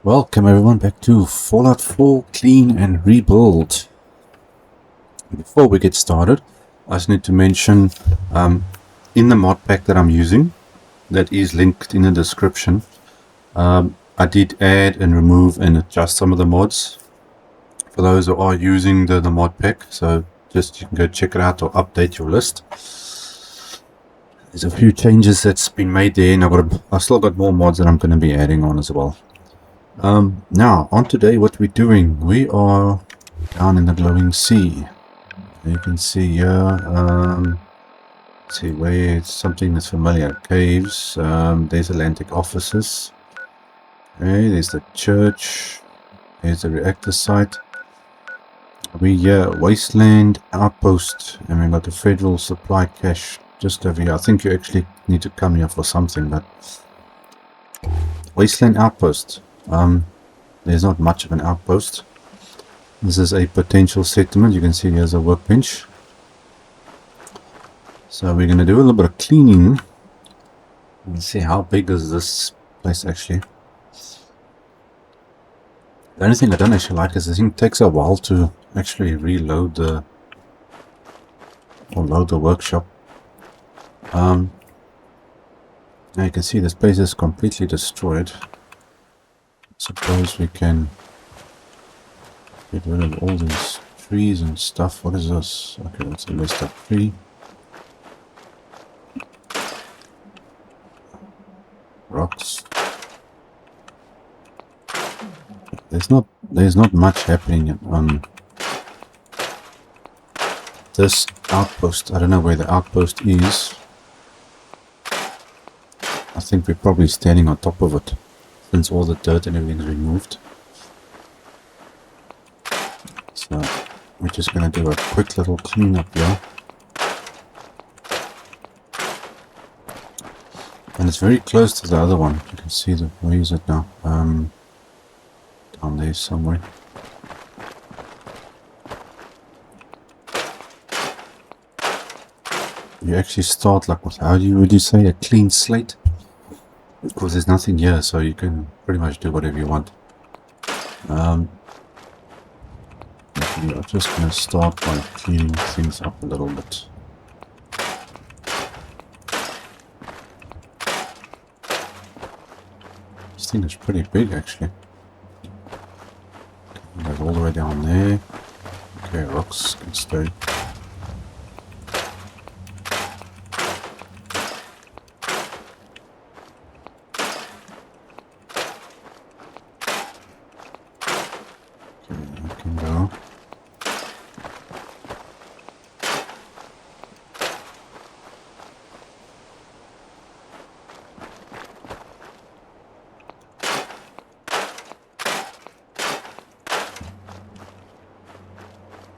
Welcome everyone back to Fallout 4 Clean and Rebuild. Before we get started, I just need to mention in the mod pack that I'm using, that is linked in the description, I did add and remove and adjust some of the mods for those who are using the mod pack, so just you can go check it out or update your list. There's a few changes that's been made there, and I've still got more mods that I'm going to be adding on as well. Now, on today, what we're doing, we are down in the glowing sea. You can see here, let's see where it's something that's familiar. Caves, there's Atlantic offices. Okay, there's the church. There's the reactor site. We here, Wasteland, Outpost, and we got the federal supply cache just over here. I think you actually need to come here for something, but Wasteland Outpost. There's not much of an outpost. This is a potential settlement. You can see here's a workbench. So we're going to do a little bit of cleaning. Let's see how big is this place actually. The only thing I don't actually like is this thing takes a while to actually reload the or load the workshop. Now you can see this place is completely destroyed. Suppose we can get rid of all these trees and stuff. What is this? Okay, that's a messed up tree. Rocks. There's not much happening on this outpost. I don't know where the outpost is. I think we're probably standing on top of it, since all the dirt and everything's removed. So we're just going to do a quick little cleanup here. And it's very close to the other one. You can see the, where is it now? Down there somewhere. You actually start like what? How would you say, a clean slate? Because there's nothing here, so you can pretty much do whatever you want. I'm just going to start by cleaning things up a little bit. This thing is pretty big actually. Goes all the way down there. Okay, rocks can stay.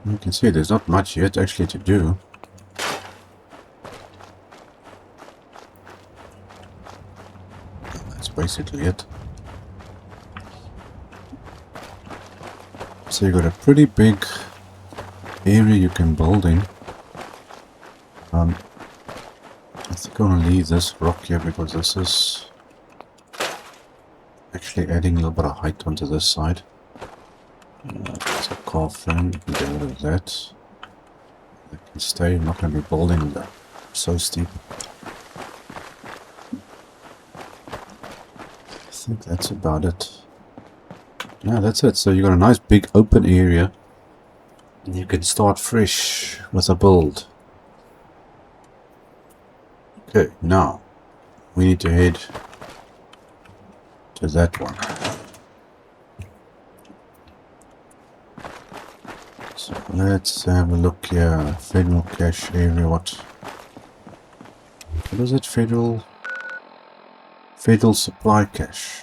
You can see there's not much yet actually to do. That's basically it. So you got a pretty big area you can build in. I think I'm gonna leave this rock here because this is actually adding a little bit of height onto this side. It's a car frame, you can get rid of that. It can stay, I'm not going to be building that so steep. I think that's about it. Yeah, that's it. So you got a nice big open area and you can start fresh with a build. Okay, now we need to head to that one. So let's have a look here. Federal cache area. What is it? Federal supply cache.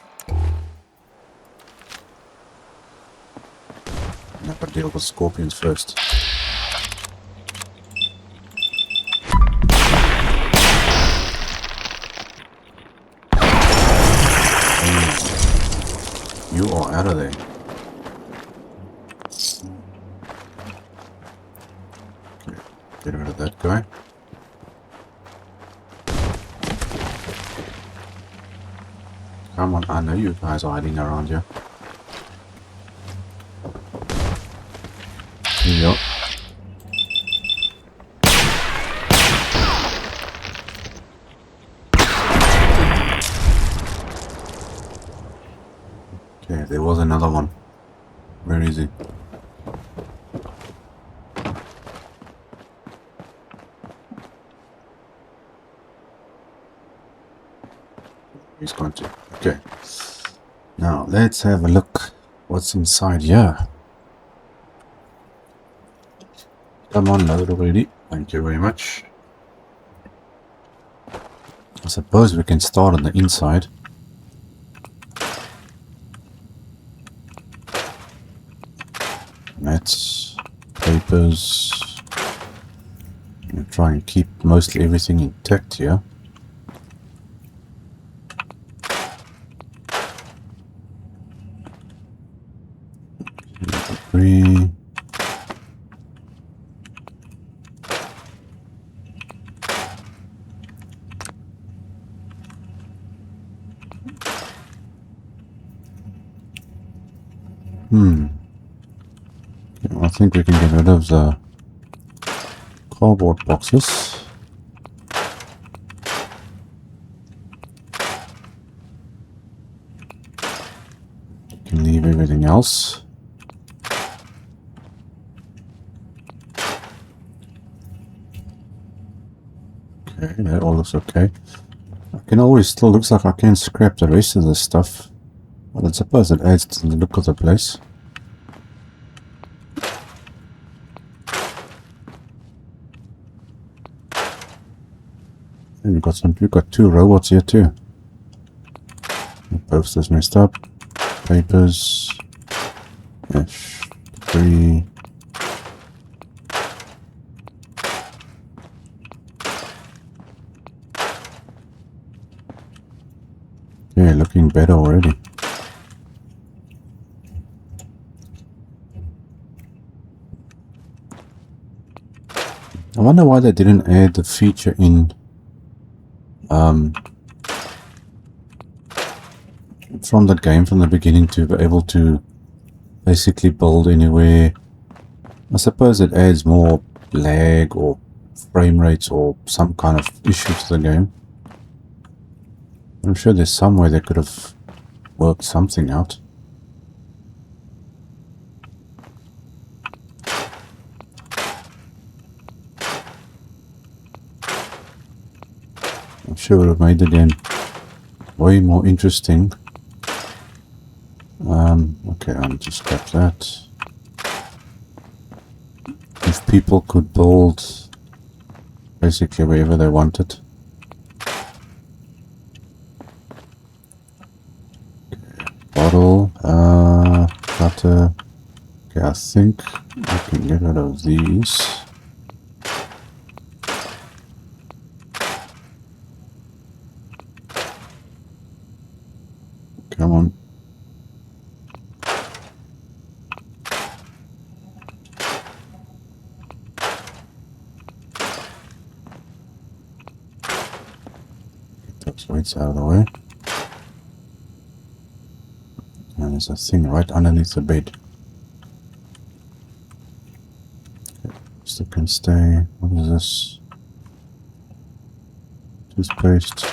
I'm not gonna deal with scorpions first. You are out of there. Get rid of that guy. Come on, I know you guys are hiding around here. Here we go. Okay, there was another one. Where is he? He's going to. Okay. Now let's have a look. What's inside here? Come on, load already. Thank you very much. I suppose we can start on the inside. Mats, papers. I'm gonna try and keep mostly everything intact here. Debris. I think we can get rid of the cardboard boxes. We can leave everything else. Okay, that all looks okay. I can always still looks like I can scrap the rest of this stuff. Well, I suppose it adds to the look of the place. And we've got two robots here too. The post is messed up. Papers. Ash. Debris. Yeah, looking better already. I wonder why they didn't add the feature in from the game from the beginning to be able to basically build anywhere. I suppose it adds more lag or frame rates or some kind of issue to the game. I'm sure there's some way they could have worked something out. I'm sure it would have made the game way more interesting. Okay, I'll just scrap that. If people could build basically wherever they wanted. Okay, bottle, cutter. Okay, I think I can get rid of these. Come on. Get those weights out of the way. And there's a thing right underneath the bed. Okay, still can stay. What is this? Toothpaste.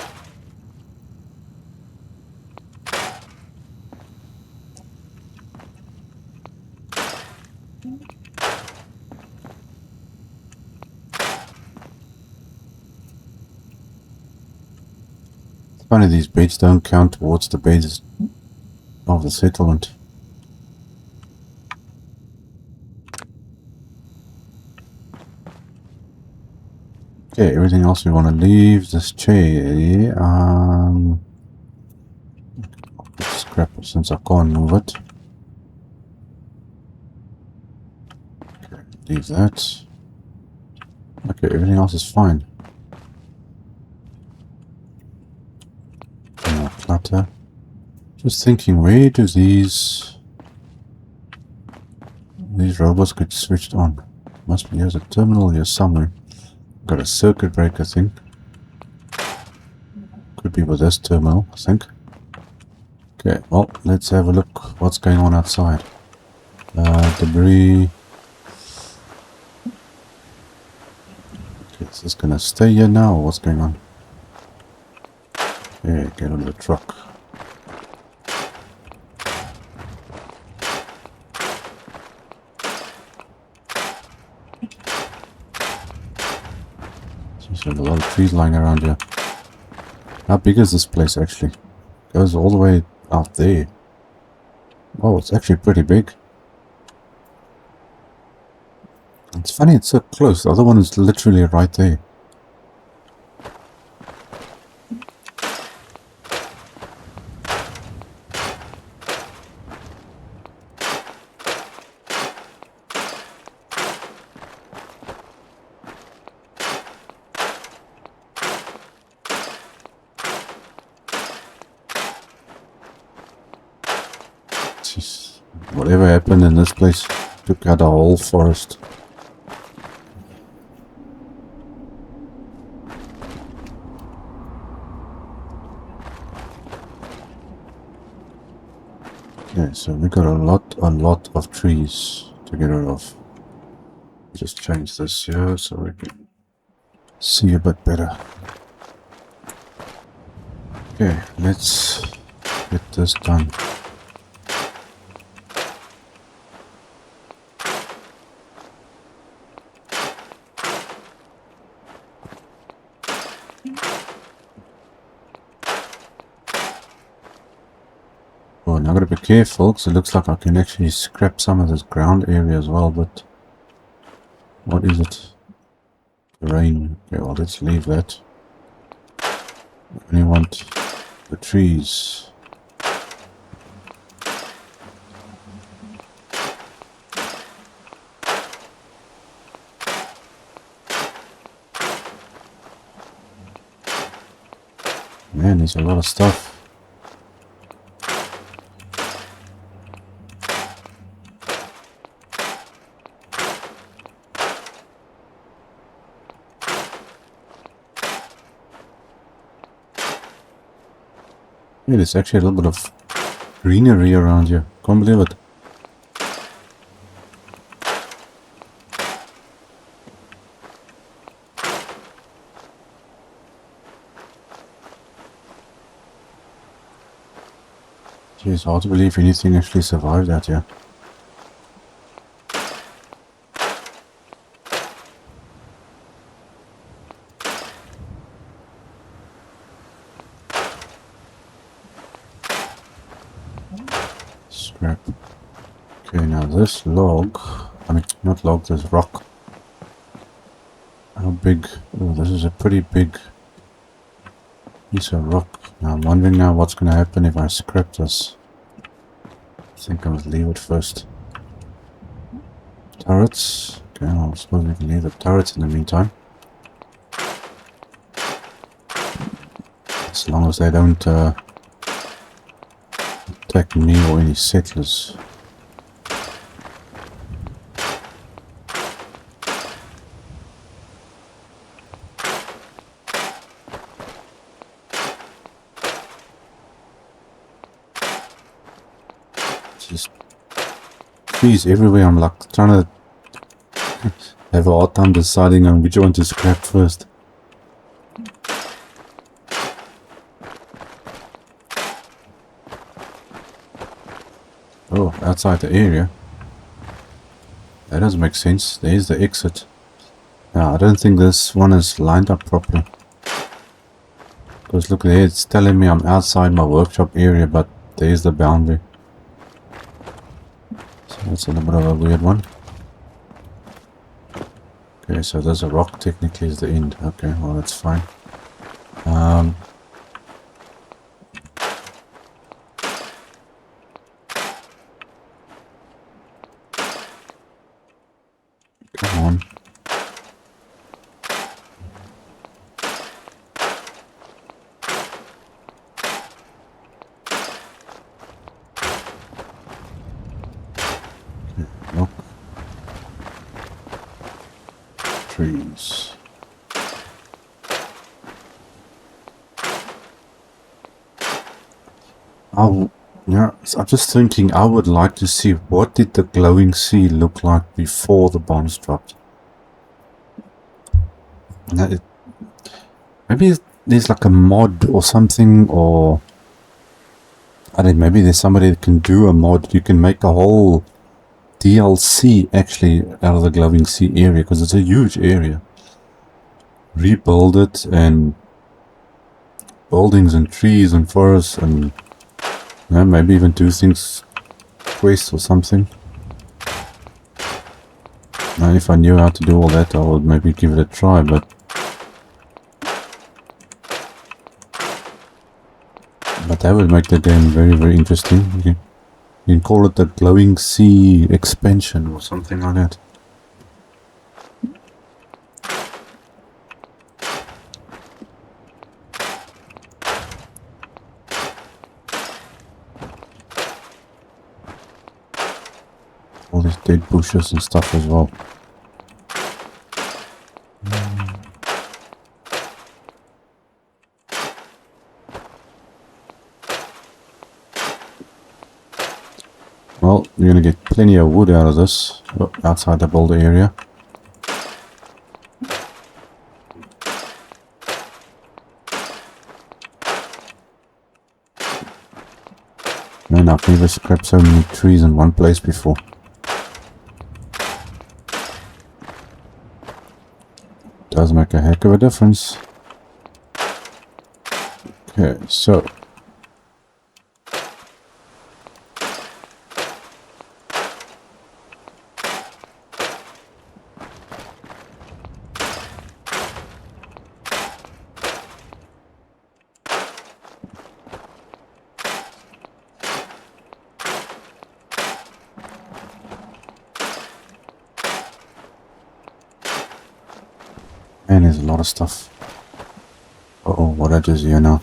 Funny, these beds don't count towards the beds of the settlement. Okay, everything else we want to leave. This chair, scrap it since I can't move it. Okay, leave that. Okay, everything else is fine. Clutter. Just thinking, where do these robots get switched on? Must be here's a terminal here somewhere. Got a circuit breaker thing. Could be with this terminal, I think. Okay, well, let's have a look what's going on outside. Debris. Is this gonna stay here now or what's going on? Yeah, get on the truck. There's a lot of trees lying around here. How big is this place actually? Goes all the way out there. Oh, it's actually pretty big. It's funny it's so close. The other one is literally right there. Jeez. Whatever happened in this place took out a whole forest. Okay, so we got a lot of trees to get rid of. Just change this here so we can see a bit better. Okay, let's get this done. Oh, now I gotta be careful because it looks like I can actually scrap some of this ground area as well, but what is it? Terrain. Okay, well, let's leave that. I only want the trees. Man, there's a lot of stuff. Yeah, there's actually a little bit of greenery around here. Can't believe it. Jeez, hard to believe anything actually survived out here. Scrap. Okay, now this log, I mean, not log, this rock. How big? Oh, this is a pretty big piece of rock. Now I'm wondering now what's going to happen if I scrap this. I think I must leave it first. Turrets. Okay, I suppose we can leave the turrets in the meantime. As long as they don't attack me or any settlers. Just trees everywhere. I'm like trying to have a hard time deciding on which one to scrap first. Oh, outside the area. That doesn't make sense. There's the exit. Now, I don't think this one is lined up properly. Because look there, it's telling me I'm outside my workshop area, but there's the boundary. So that's a little bit of a weird one. Okay, so there's a rock technically is the end. Okay, well that's fine. Come on. Okay, rock. Trees. Yeah, I'm just thinking I would like to see what did the glowing sea look like before the bombs dropped. Maybe there's like a mod or something, or I don't know, maybe there's somebody that can do a mod. You can make a whole DLC actually out of the glowing sea area, because it's a huge area. Rebuild it, and buildings and trees and forests, and maybe even do things, quests or something. Now, if I knew how to do all that, I would maybe give it a try, but that would make the game very, very interesting. You can call it the Glowing Sea expansion or something like that. All these dead bushes and stuff as well. Well, you're gonna get plenty of wood out of this, outside the boulder area. Man, I've never scrapped so many trees in one place before. Does make a heck of a difference. Okay, so man, there's a lot of stuff. Uh-oh, what I just hear now?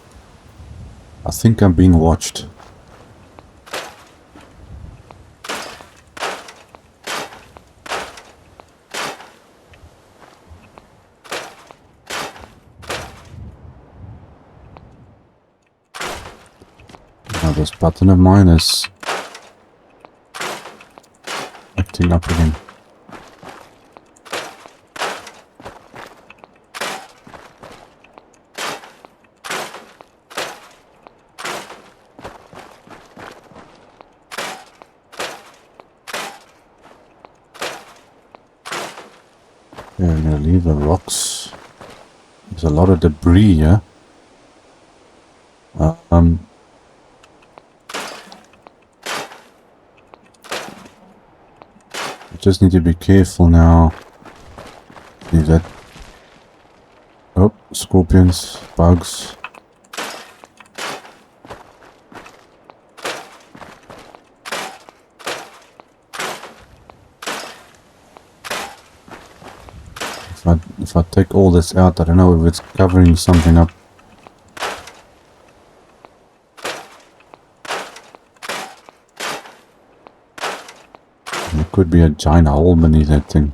I think I'm being watched. Now this button of mine is acting up again. Okay, I'm gonna leave the rocks. There's a lot of debris here. Just need to be careful now. Leave that. Oh, scorpions, bugs. If I take all this out, I don't know if it's covering something up. There could be a giant hole beneath that thing.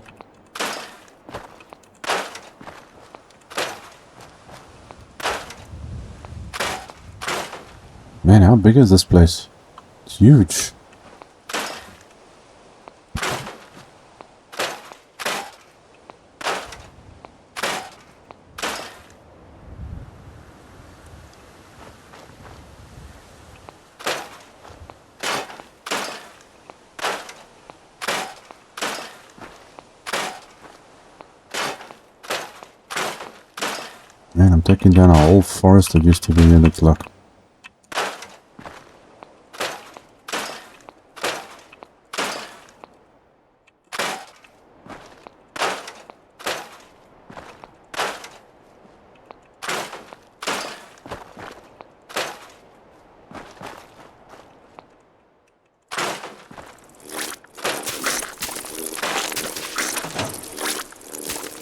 Man, how big is this place? It's huge. Man, I'm taking down a whole forest that used to be in its luck.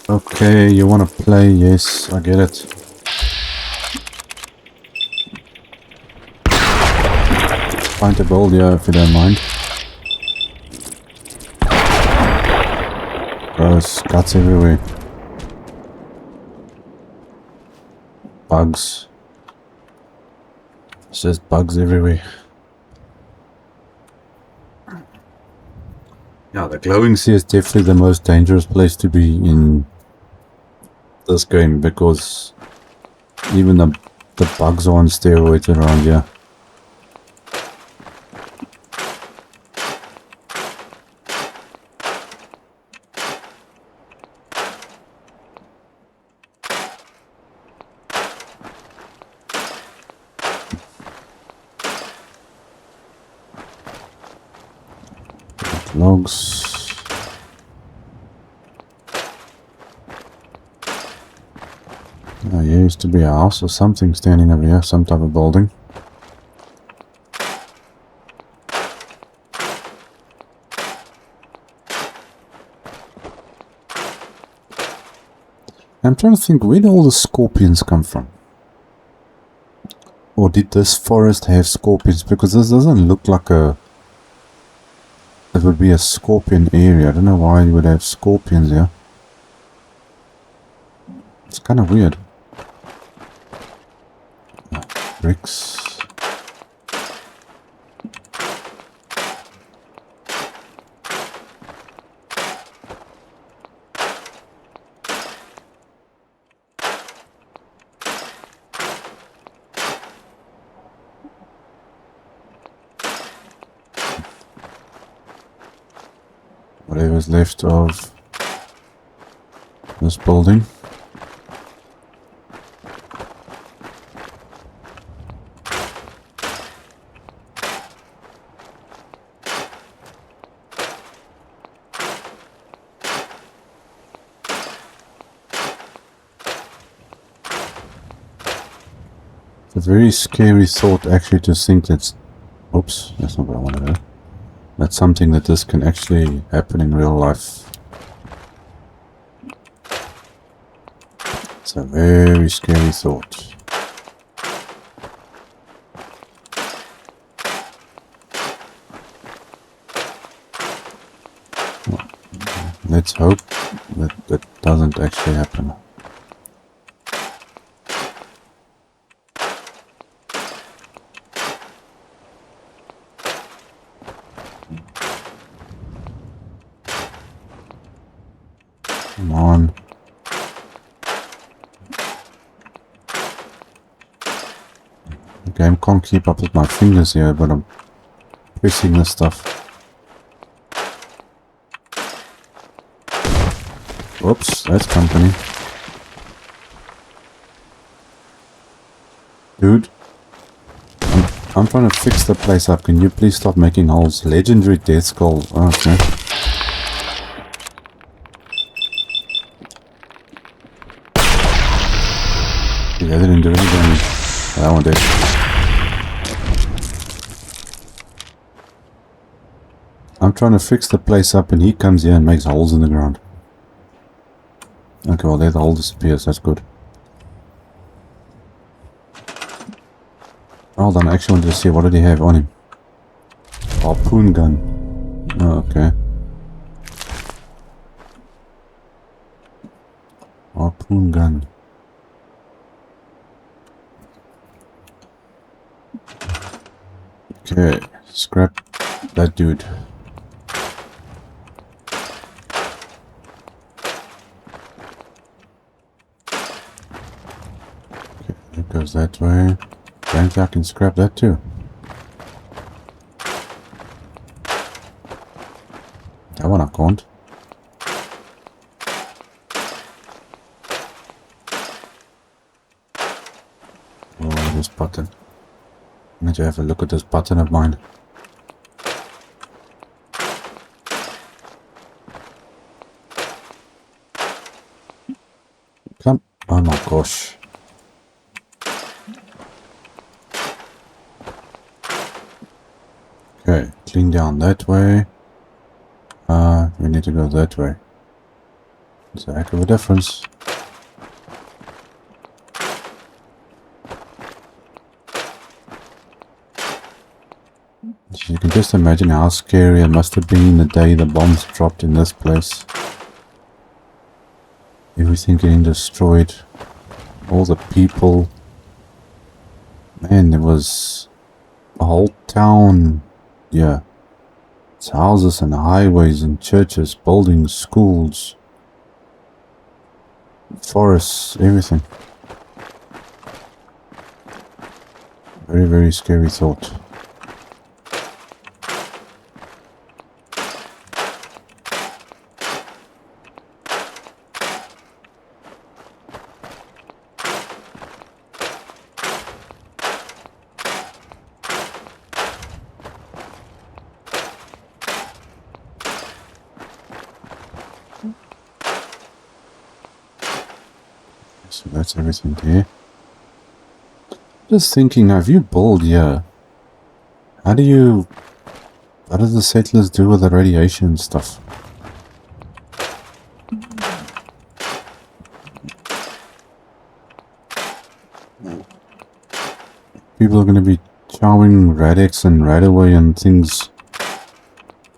Okay, you wanna play? Yes, I get it. Find a bowl, yeah, if you don't mind. Gross, guts everywhere. Bugs. It's just bugs everywhere. Yeah, the glowing sea is definitely the most dangerous place to be in this game because even the bugs are on steroids around here. Logs. Oh, there used to be a house or something standing over here, some type of building. I'm trying to think, where did all the scorpions come from? Or did this forest have scorpions? Because this doesn't look like a... It would be a scorpion area. I don't know why you would have scorpions here. It's kind of weird. Bricks. Whatever's left of this building. It's a very scary thought actually to think that's... Oops, that's not what I wanted to do. That's something that this can actually happen in real life. It's a very scary thought. Well, let's hope that that doesn't actually happen. Come on. The game can't keep up with my fingers here, but I'm pressing this stuff. Whoops, that's company. Dude. I'm trying to fix the place up. Can you please stop making holes? Legendary death skull. Oh, okay. Yeah, they didn't do any damage. That one did. I'm trying to fix the place up and he comes here and makes holes in the ground. Okay, well there the hole disappears, that's good. Hold on, I actually wanted to see what did he have on him. Harpoon gun. Oh, okay. Harpoon gun. Okay, scrap that dude. Okay, it goes that way. Apparently I can scrap that too. That one I can't. Oh, this button. I need to have a look at this button of mine. Come. Oh my gosh. Okay, clean down that way. We need to go that way. It's a heck of a difference. So you can just imagine how scary it must have been the day the bombs dropped in this place. Everything getting destroyed. All the people. Man, there was a whole town. Yeah. It's houses and highways and churches, buildings, schools. forests, everything. Very, very scary thought. So that's everything there. Just thinking now, if you build here, what do the settlers do with the radiation and stuff? People are going to be chowing Radix and Radaway and things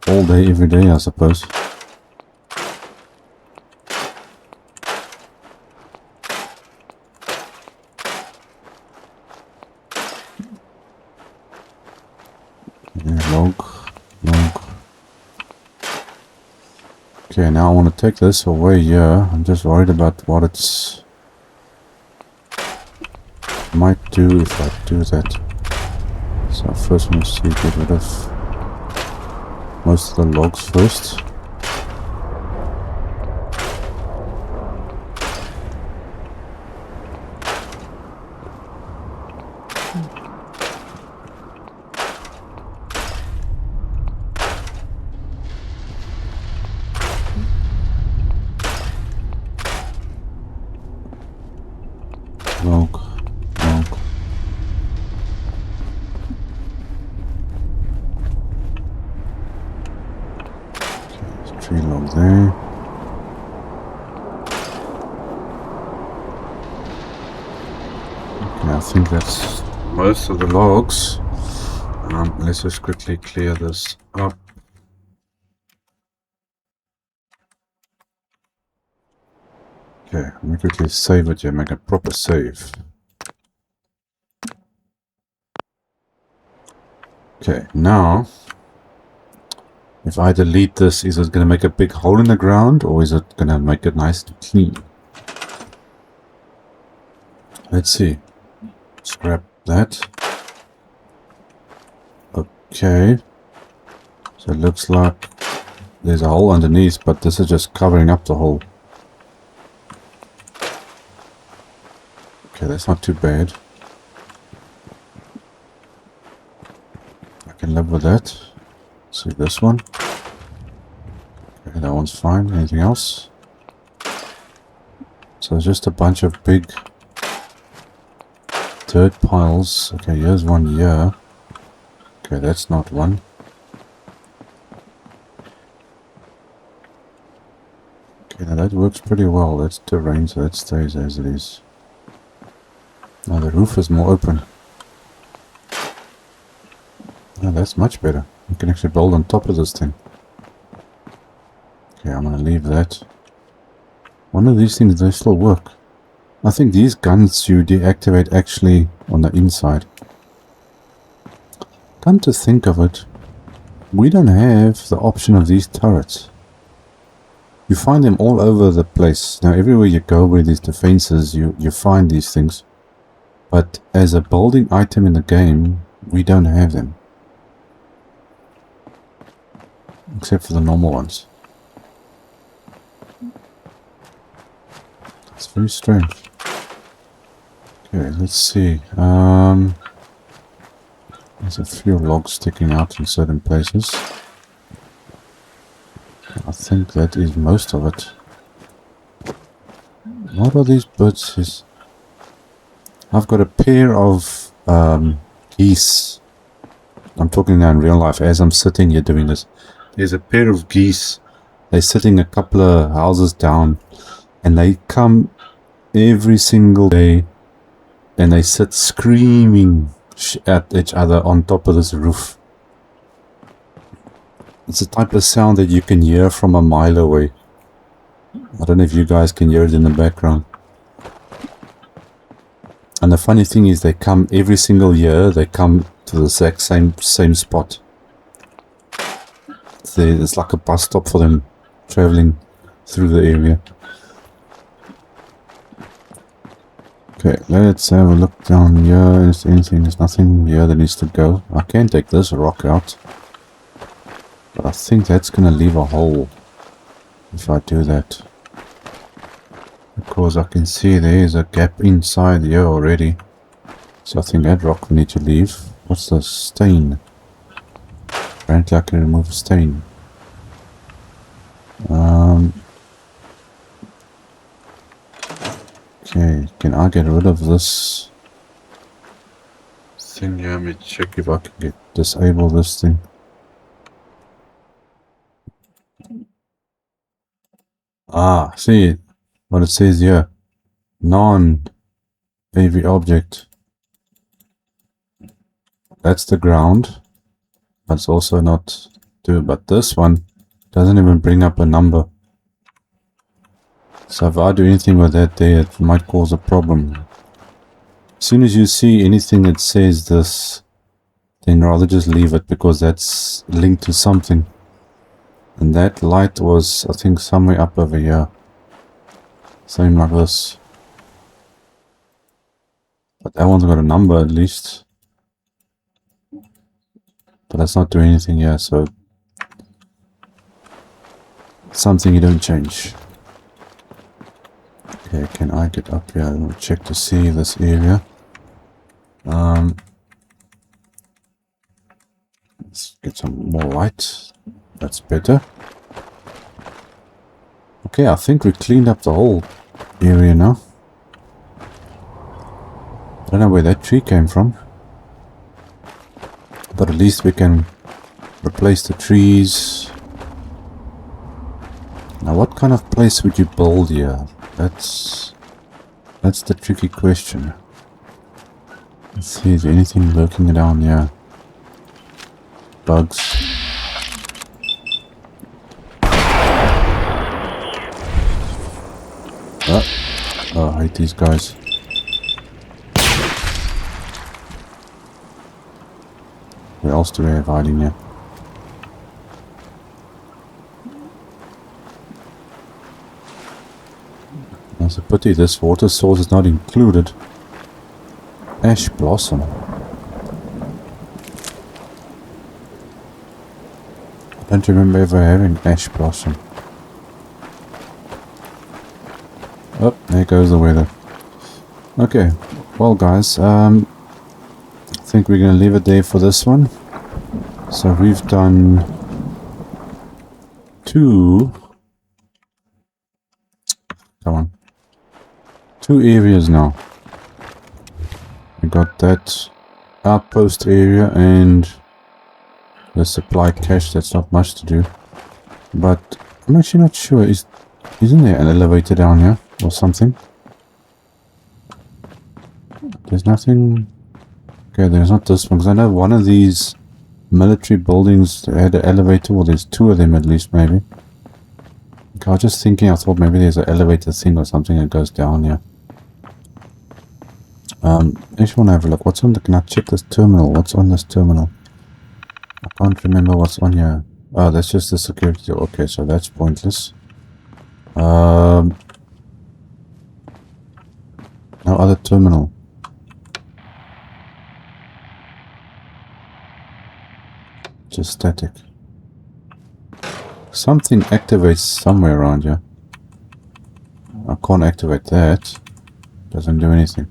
all day, every day, I suppose. Log. Okay, now I want to take this away here. I'm just worried about what it's might do if I do that. So first we must get rid of most of the logs first. Log. Tree log there. Okay, I think that's most of the logs. Let's just quickly clear this up. Okay, let me quickly save it here, make a proper save. Okay, now if I delete this, is it going to make a big hole in the ground or is it going to make it nice and clean? Let's see. Scrap that. Okay. So it looks like there's a hole underneath, but this is just covering up the hole. Okay, that's not too bad. I can live with that. See this one. Okay, that one's fine. Anything else? So it's just a bunch of big dirt piles. Okay, here's one here. Okay, that's not one. Okay, now that works pretty well. That's terrain, so that stays as it is. Now the roof is more open. Now that's much better. You can actually build on top of this thing. Okay, I'm gonna leave that. One of these things, they still work. I think these guns you deactivate actually on the inside. Come to think of it, we don't have the option of these turrets. You find them all over the place. Now everywhere you go where there's defenses, you find these things. But as a building item in the game, we don't have them. Except for the normal ones. It's very strange. Okay, let's see. There's a few logs sticking out in certain places. I think that is most of it. What are these birds? I've got a pair of geese. I'm talking now in real life as I'm sitting here doing this. There's a pair of geese. They're sitting a couple of houses down and they come every single day and they sit screaming at each other on top of this roof. It's a type of sound that you can hear from a mile away. I don't know if you guys can hear it in the background. And the funny thing is they come every single year, they come to the exact same spot. It's like a bus stop for them traveling through the area. Okay, let's have a look down here. Is there anything? There's nothing here that needs to go. I can take this rock out, but I think that's gonna leave a hole if I do that, because I can see there is a gap inside here already. So I think that rock we need to leave. What's the stain? Apparently I can remove a stain. Okay, can I get rid of this thing here? Let me check if I can disable this thing. Ah, see what it says here. Non-AV object. That's the ground. That's also not do, but this one doesn't even bring up a number. So if I do anything with that there, it might cause a problem. As soon as you see anything that says this, then rather just leave it, because that's linked to something. And that light was, I think, somewhere up over here. Something like this. But that one's got a number at least. But that's not doing anything here, so something you don't change. Okay, can I get up here? I'll check to see this area. Let's get some more light. That's better. Okay, I think we cleaned up the whole area now. I don't know where that tree came from, but at least we can replace the trees. Now, what kind of place would you build here? That's the tricky question. Let's see, is there anything lurking down here? Bugs. Oh, I hate these guys. Where else do we have hiding here? That's a pity this water source is not included. Ash blossom. I don't remember ever having ash blossom. Oh, there goes the weather. Okay, well guys, I think we're gonna leave it there for this one. So we've done two areas now. We got that outpost area and the supply cache. That's not much to do, but I'm actually not sure. Isn't there an elevator down here or something? There's nothing. Okay, there's not this one, because I know one of these military buildings had an elevator. Well, there's two of them at least, maybe. Okay, I was just thinking, I thought maybe there's an elevator thing or something that goes down here. I just want to have a look. What's on the... Can I check this terminal? What's on this terminal? I can't remember what's on here. Oh, that's just the security. Okay, so that's pointless. No other terminal. Just static. Something activates somewhere around here. I can't activate that. Doesn't do anything.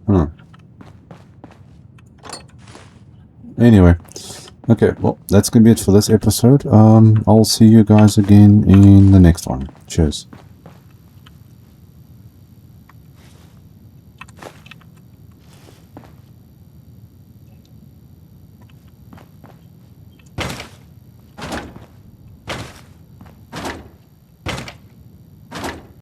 Huh. Anyway. Okay, well, that's gonna be it for this episode. I'll see you guys again in the next one. Cheers.